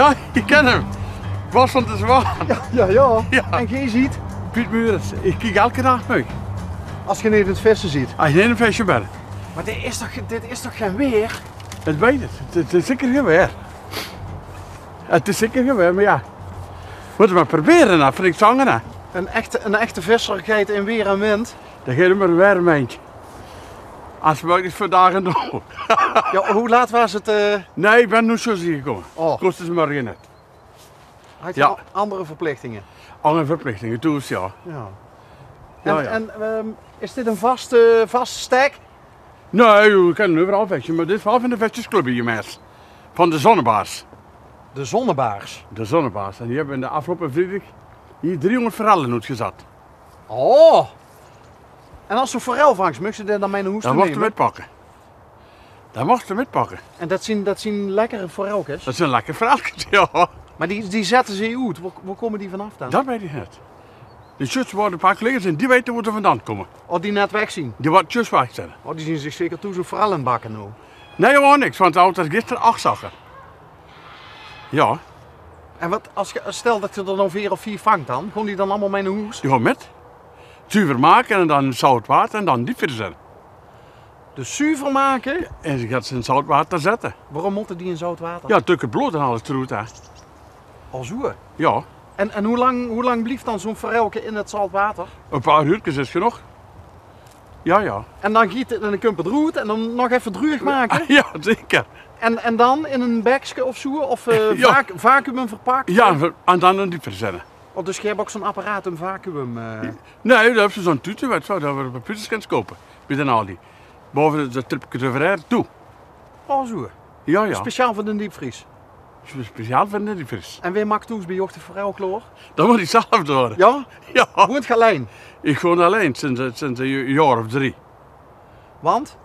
Ja, ik ken hem. Bas van de Zwaan. Ja. Ja. En jij ziet, Piet Murens. Ik kijk elke dag mee. als je niet het vissen ziet. Als je in een visje bent. Maar dit is toch geen weer? Het weet het. Het is zeker geen weer. Het is zeker geen weer, maar ja. Moeten we maar proberen, hè, vind ik zangen. Hè. Een echte visserigheid in weer en wind. Dan geef je maar weer een meentje. Als we ook niet vandaag en door. Ja, hoe laat was het? Nee, ik ben nu zo zie gekomen. Oh, Kost het morgen net. had je Ja. andere verplichtingen? Alle verplichtingen, toes ja. Ja. Ja, En, ja. Is dit een vaste stek? Nee, we kunnen overal vechten, maar dit is wel van de vetjesclub hier, mes. Van de Zonnebaars. De zonnebaars. De Zonnebaars. En die hebben in de afgelopen vrijdag hier 300 verhalen uitgezet. Oh! En als zo'n forelvangst, mocht je dan mijn hoest Dat mochten we nemen? metpakken. Dat mochten we metpakken. En dat zien lekkere foreltjes. Dat is een lekker verhaaltje, ja. Maar die zetten ze uit. Waar komen die vanaf dan? Dat weet ik niet. De shirts worden een paar collega's en die weten waar ze vandaan komen. Oh, die net wegzien. Die worden shirts wegzetten. Oh, die zien zich zeker toe zo'n forel in bakken nu. Nee, gewoon niks, want altijd gisteren 8 zagen. Ja, En wat, stel dat je er dan 4 of 4 vangt dan, gaan die dan allemaal mee naar huis? die gaan met. Zuiver maken en dan zout water en dan diep verzetten. Dus zuiver maken? En ze gaat ze in zout water zetten. Waarom moeten die in zout water? Ja, tukken bloed en alles eruit, hè. Al zoer. Ja, En hoe lang blijft dan zo'n forelke in het zout water? een paar uurtjes is genoeg. Ja, ja. En dan giet het en dan kun je het roet en dan nog even droog maken. Ja, zeker. En dan in een bekje of zo? Of Ja. vacuüm verpakt? Ja, en dan een diep verzetten. Oh, dus je hebt ook zo'n apparaat, een vacuüm. Nee, daar hebben ze zo'n tuutje, weet je wel, dat we papiertjes kunnen kopen. Bij de Aldi. Boven de tripje erover toe. Oh, zo. Ja, ja. Speciaal voor de diepvries. Speciaal voor de diepvries. En wie maakt toes bij Jochte forelkloor? Dat moet ik zelf doen. Ja? Ja. Woont je alleen? Ik woon alleen sinds een jaar of 3. Want?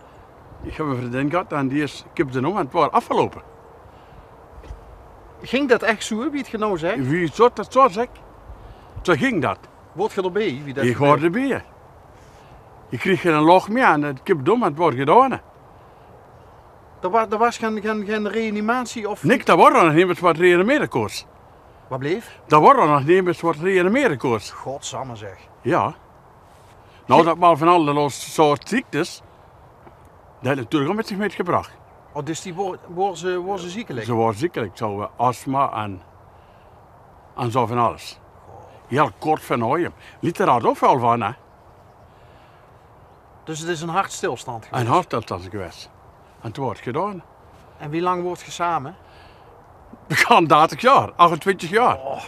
Ik heb een vriendin gehad en die is kip om en het was afgelopen. Ging dat echt zo, wie het genau zegt? Wie zo dat zo zeg? Zo ging dat. Word je erbij? Wie dat Ik gebeurt? hoorde bij je. Ik kreeg geen log meer en het kip om en het wordt gedaan. Er was geen reanimatie of... Niks, dat wordt er nog niet met wat reanimeren koers. Wat bleef? Dat wordt er nog niet met wat reanimeren koers. Godsamme zeg. Ja. Nou, dat maar van alle soort ziektes, dat heeft natuurlijk ook met zich meegebracht. Oh, dus die worden ze ziekelijk? Ze worden ziekelijk, zo astma en zo van alles. Heel kort van hooien. Liet er ook wel van, hè. Dus het is een hartstilstand geweest? En hartstilstand geweest. En het wordt gedaan. En wie lang wordt je samen? We gaan 30 jaar, 28 jaar. Oh.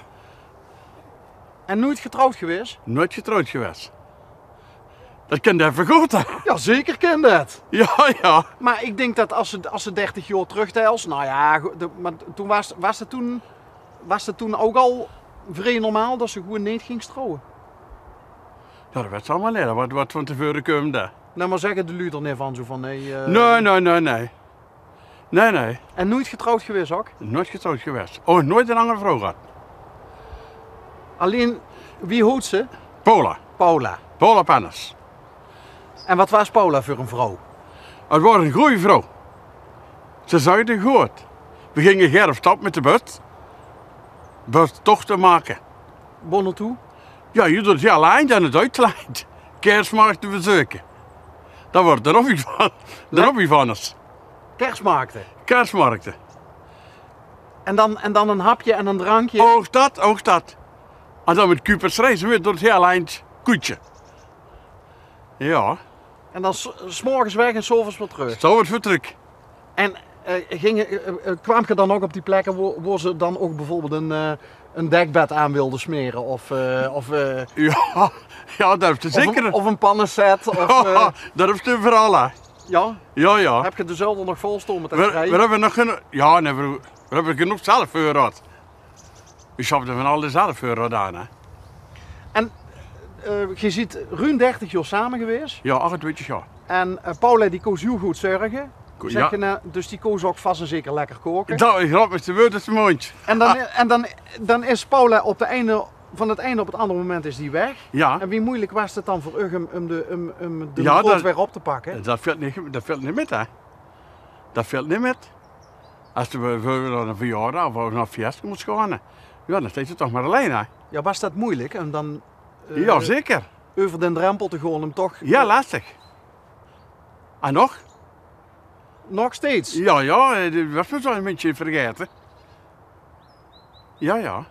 En nooit getrouwd geweest? Nooit getrouwd geweest. Dat kan je even goed, hè. Ja, zeker ken dat. Ja, ja. Maar ik denk dat als ze 30 jaar terugtelt, nou ja, maar toen was het toen ook al vrij normaal dat ze gewoon niet ging trouwen. Ja, dat werd ze allemaal leren, wat van tevoren kwam daar. Nou, maar zeggen de lui er niet van zo van nee. Nee. Nee. En nooit getrouwd geweest ook? Nooit getrouwd geweest. Oh, nooit een andere vrouw gehad. Alleen, wie houdt ze? Paula. Paula. Pennis. En wat was Paula voor een vrouw? Het was een goede vrouw. Ze zei het goed. We gingen gerf stap met de bus. Bus toch te maken. Bonne toe? Ja, je doet het heel eind en het uitleidt. Kerstmarkt te bezoeken. Dat wordt er nog iets van. De hobby van ons. Kerstmarkten. Kerstmarkten. En dan een hapje en een drankje. Ook dat. En dan met Cupers reizen we door het heel eind koetje. Ja, En dan 's morgens weg en 's avonds weer terug. zo wordt het druk. En kwam je dan ook op die plekken waar ze dan ook bijvoorbeeld een dekbed aan wilden smeren? Of Ja, dat heeft ze zeker. of een pannenset? Dat heeft ze vooral, hè. Ja? Ja. Heb je de zelden nog vol staan met dat We rijden? hebben nog genoeg. Ja, nee, we hebben genoeg zelf voor gehad. We schapten van alle zelf voor gedaan, hè. En je ziet ruim 30 jaar samen geweest. Ja, 28 jaar. En Paula die koos heel goed zorgen. Ja. Zeg je nou, dus die koos ook vast en zeker lekker koken. Dat is grappig, de woord is mijn mondje. En dan is Paula van het ene op het andere moment is die weg. Ja, En wie moeilijk was het dan voor u om de Ja, brood dat- weer op te pakken? dat valt niet met, hè. Dat valt niet met. Als je naar een verjaardag of naar een fiesta moet gaan, ja, dan zit je toch maar alleen. Hè? Ja, was dat moeilijk? En dan Ja, zeker. over den drempel te gaan hem toch... Ja, lastig. En nog? Nog steeds? Ja, dat was me zo een beetje vergeten. Ja.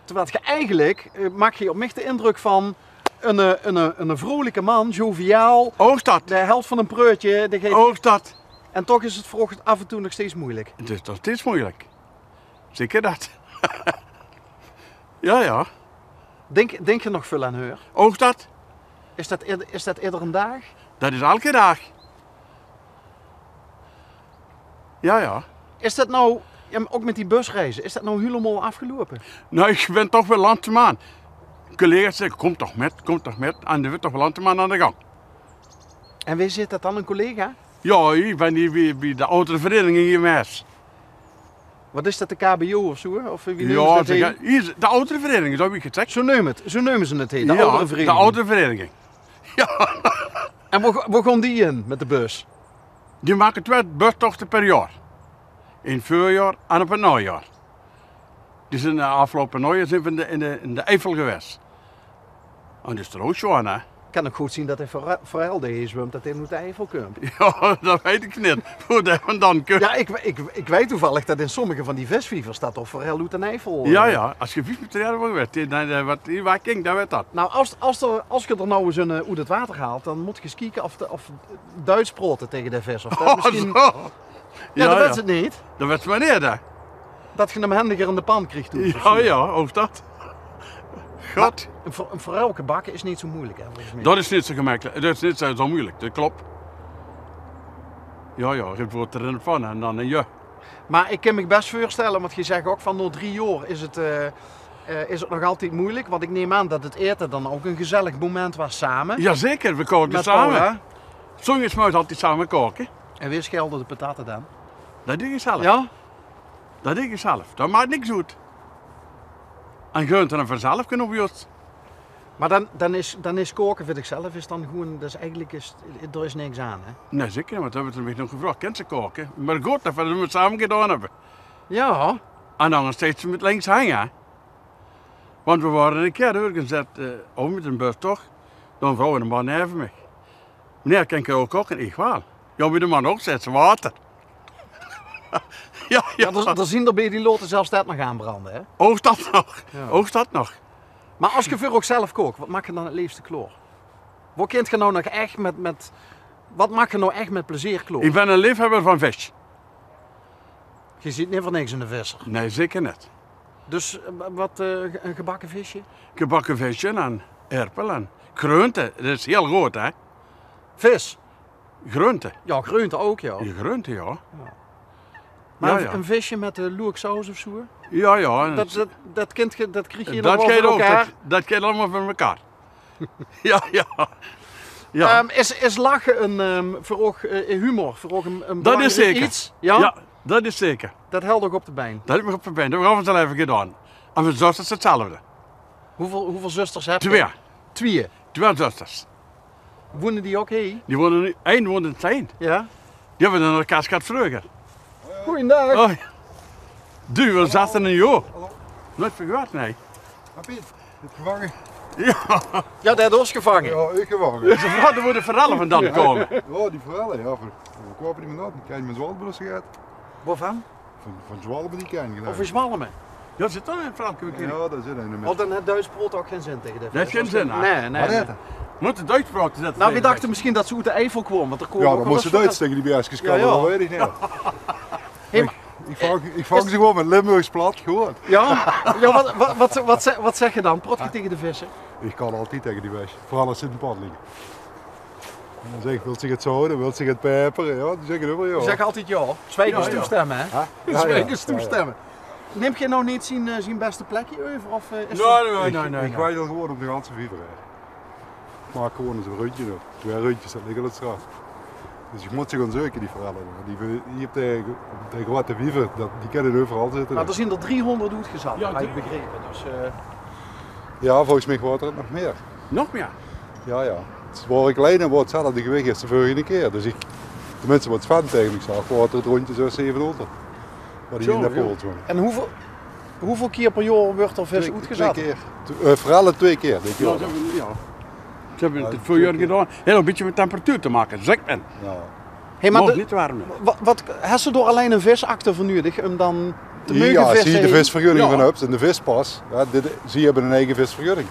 Terwijl je eigenlijk, maak je op mij de indruk van een vrolijke man, joviaal, Oogstad. de helft van een preutje. Oogstad. En toch is het voor af en toe nog steeds moeilijk. Het is toch steeds moeilijk. Zeker dat. Ja. Denk je nog veel aan haar? Oogstad, Is dat iedere dag? dat is elke dag. Ja. Is dat nou, ja, ook met die busreizen, is dat nou helemaal afgelopen? Nou, ik ben toch wel landteman. Collega's zeggen, kom toch met. En dan wordt toch wel landteman aan de gang. En wie zit dat dan, een collega? Ja, ik ben hier bij de oudere vereniging in Meers. Wat is dat, de KBO of zo? Of wie nemen ze Ja, dat heen? hier, de oudere vereniging, zo heb ik gezegd. Zo nemen ze het heen, de Ja, oudere vereniging. de oudere vereniging. En waar gaan die in met de bus? Die maken 2 bustochten per jaar. In het voorjaar en op het najaar. Die zijn de afgelopen najaar zijn we in de Eifel geweest. En dat is er ook zo aan, hè? Ik kan ook goed zien dat hij vooral de zwemt, dat hij uit de Eifel komt. Ja, dat weet ik niet. Hoe dat vandaan komt. Ja, ik weet toevallig dat in sommige van die visvliegers staat of vooral uit de Eifel. Ja, als je 5 meter wordt, wat waar ging, dan weet dat. Nou, als je er nou eens uit het water haalt, dan moet je eens kijken of Duits praten tegen de vis. Of dat misschien... Zo. Ja, dat weet het niet. Dat weet wanneer, hè? Dat je hem handiger in de pan krijgt toen. Ja, ook dat. God. Een forelke bakken is niet zo moeilijk, hè, volgens mij. Dat is niet zo gemakkelijk. Dat is niet zo moeilijk, dat klopt. Ja, je wordt erin van en dan ja. Maar ik kan me best voorstellen, want je zegt ook van na 3 jaar is het nog altijd moeilijk. Want ik neem aan dat het eten dan ook een gezellig moment was samen. Jazeker, we koken Met samen. Paula. Zongens moet altijd samen koken. En weer schelden de pataten dan. Dat doe je zelf. Ja? Dat doe je zelf. Dat maakt niks uit. En Gunther en vanzelf kunnen we het. Maar dan is koken, vind ik zelf, is dan gewoon, dus eigenlijk er is niks aan, hè? Nee, zeker, want we hebben het nog gevraagd. Kent ze koken? Maar goed, dat we het samen gedaan hebben. Ja. En dan nog steeds met links hangen. Want we waren een keer doorgezet, met een bus toch? Door een vrouw en een man even mij. Meneer, kan ik ook koken? Ik wel. Ja, met de man ook, zet ze water. ja. Dan zien er bij die loten zelfs dat nog aanbranden, hè? Oogst dat nog? Ja. Oogst dat nog? Maar als je voor ook zelf kookt, wat maak je dan het liefste kloor? Wat kunt je nou nog echt wat maak je nou echt met plezier kloor? Ik ben een liefhebber van vis. Je ziet niet voor niks in de visser. Nee, zeker niet. Dus een gebakken visje? Gebakken visje en erpel en groente. Dat is heel goed, hè? Vis? Groente. Ja, groente ook, ja. Je groente, ja. Maar Ja. een visje met loerksaus of zo? Ja. Dat krijg je nog Dat wel gaat voor ook. elkaar. Dat gaat allemaal van elkaar. ja. Is lachen voor ook humor? Voor ook een Dat belangrijk is zeker. iets? Ja? Dat is zeker. Dat helpt ook op de been. Dat heb ik op de been. Dat hebben we al even gedaan. En mijn zusters hetzelfde. Hoeveel zusters heb je? 2. 2. 2 zusters. Wonen die ook hier? Die wonen nu, 1 woont in het Tijn. Ja. Die hebben een elkaar gehad vroeger. Goeiedag. Oh. We zaten een jaar. Nooit vergeten, nee. Piet, het gevangen? Ja, dat is gevangen. Ja, ik gevangen. Ze vragen waar de verhalen vandaan komen. Ja, die verhalen, ja. Voor kopen die me dat. Die kan je met zwalbenbrussen gehad. Waarvan? Van zwalben die kan je gedaan. Of is Malmen? Ja, zit dan een verhaal. Ja, daar zit een Want dan heeft Duits brood ook geen zin tegen de Dat heeft geen zin, hè? Nee. Wat is het? Moet de Duits praten zetten. Nou, we dachten misschien dat ze uit de Eifel kwam, want er komen Ja, ook dan wel moest ze eens Duits tegen die beestjes kan, Ja. dat weet ik niet. Hey, maar- Ik vang ze gewoon met Limburgs plat, gewoon. Ja, wat zeg je dan? Prot je tegen de vissen? Ik kan altijd tegen die beestjes, vooral als ze in het pad liggen. En dan zeg ik, wil zich het zoden, wil zich het peperen, ja, die zeggen over ja. Je zegt altijd ja. Zwijgers Ja. toestemmen, hè? Ja, Zwijgers ja, ja. toestemmen. Neem je nou niet zijn beste plekje over? Of is Nee. Ik waai dan gewoon op de ganse viever. Ik maak gewoon eens een rondje op. 2 rondjes, dat liggen op de straat. Dus je moet ze gaan zoeken, die verhalen. Die op de grote wiever, die kunnen overal zitten. Nou, er zijn er 300 uitgezet, Ja, heb ik begrepen. Dus, Ja, volgens mij wordt er nog meer. Nog meer? Ja. Het wordt kleiner, wordt hetzelfde gewicht als de vorige keer. Dus de mensen wat fan tegen me zag, wordt het rondje zo'n 700. waar die in de Zo, ja. poort wonen. En hoeveel keer per jaar wordt er vis uitgezet? 2 keer. Vooral 2 keer, denk je Ja, wel. ze hebben het voor jaar gedaan. Heel een beetje met temperatuur te maken, zeg men. Ja. Hey, maar Mag niet warm. wat hebben ze door alleen een visakte voor nodig om dan te mogen Ja, vissen? zie je de visvergunning Ja. van hebt en de vispas. Ja, zie hebben een eigen visvergunning.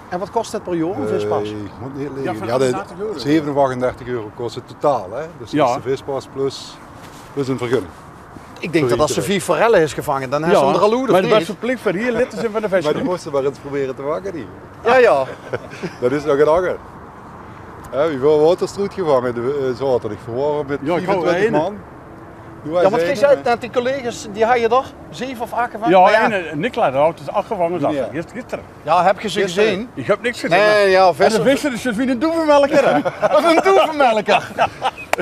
En wat kost dat per jaar, een vispas? Ik moet niet Ja, liggen. van Ja, de 38 €. €37 kost het totaal. Hè? Dus Ja. dat is de vispas plus een vergunning. Ik denk dat als ze 4 forellen is gevangen, dan hebben ze hem er al uit, maar of het was niet? verplicht voor hier lid te zijn van de Maar die visje. moesten maar eens proberen te vangen. Die. Ja. Dat is nog een anger. Wie wil waterstroet gevangen zaterdag? Verwarren met Ja, ik hou 24 er man. Doe wij Ja, want eens jij één, zei dat die collega's, die had je er 7 of 8 gevangen? Ja, Maar en Nicola, daar houdt dus 8 gevangen zat. Ja. Gisteren. Ja, heb je ze Gisteren. gezien? Ik heb niks gezien. Nee, ja, En de vissen. visser is wie een doevenmelker. hè? Dat is een toevermelker.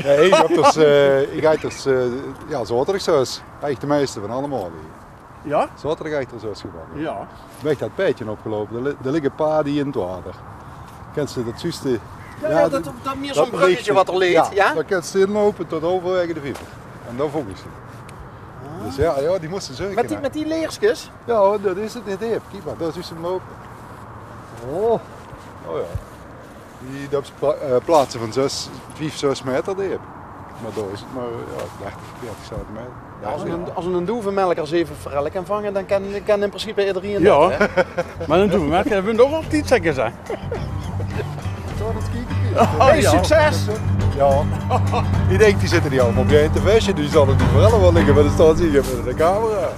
Nee, ik heb dus, ik ga dus ja, zaterdag zoals. Echt de meeste van allemaal. Ja? Zaterdag ga ik er zoals gevangen. Ja. Ik ben echt dat pijtje opgelopen. Er liggen paden in het water. Kent ze dat zuiste? Ja, dat meer zo'n bruggetje wat er ligt, ja? Dan kan ze inlopen tot overwege de Wiever. En dan vong ik ze. Dus ja, die moesten zoeken. Met die leersjes? Ja, dat is het niet even. Kijk maar, daar is hem lopen. Oh. Oh ja. Die dat plaatsen van 5, 6 meter diep. Maar daar is het maar ja, 30, 40 centimeter. Ja, als een doevenmelker 7 forellen kan vangen, dan kan in principe iedereen dat, Ja. hè? Maar een doevenmelker hebben we nog altijd zeggen zijn. Zo, dat kijken. Hey, ja. succes! Ja. Die denkt, die zitten die allemaal op je te visje. Die zullen die vooral wel liggen, maar dan staan ze hier met de camera.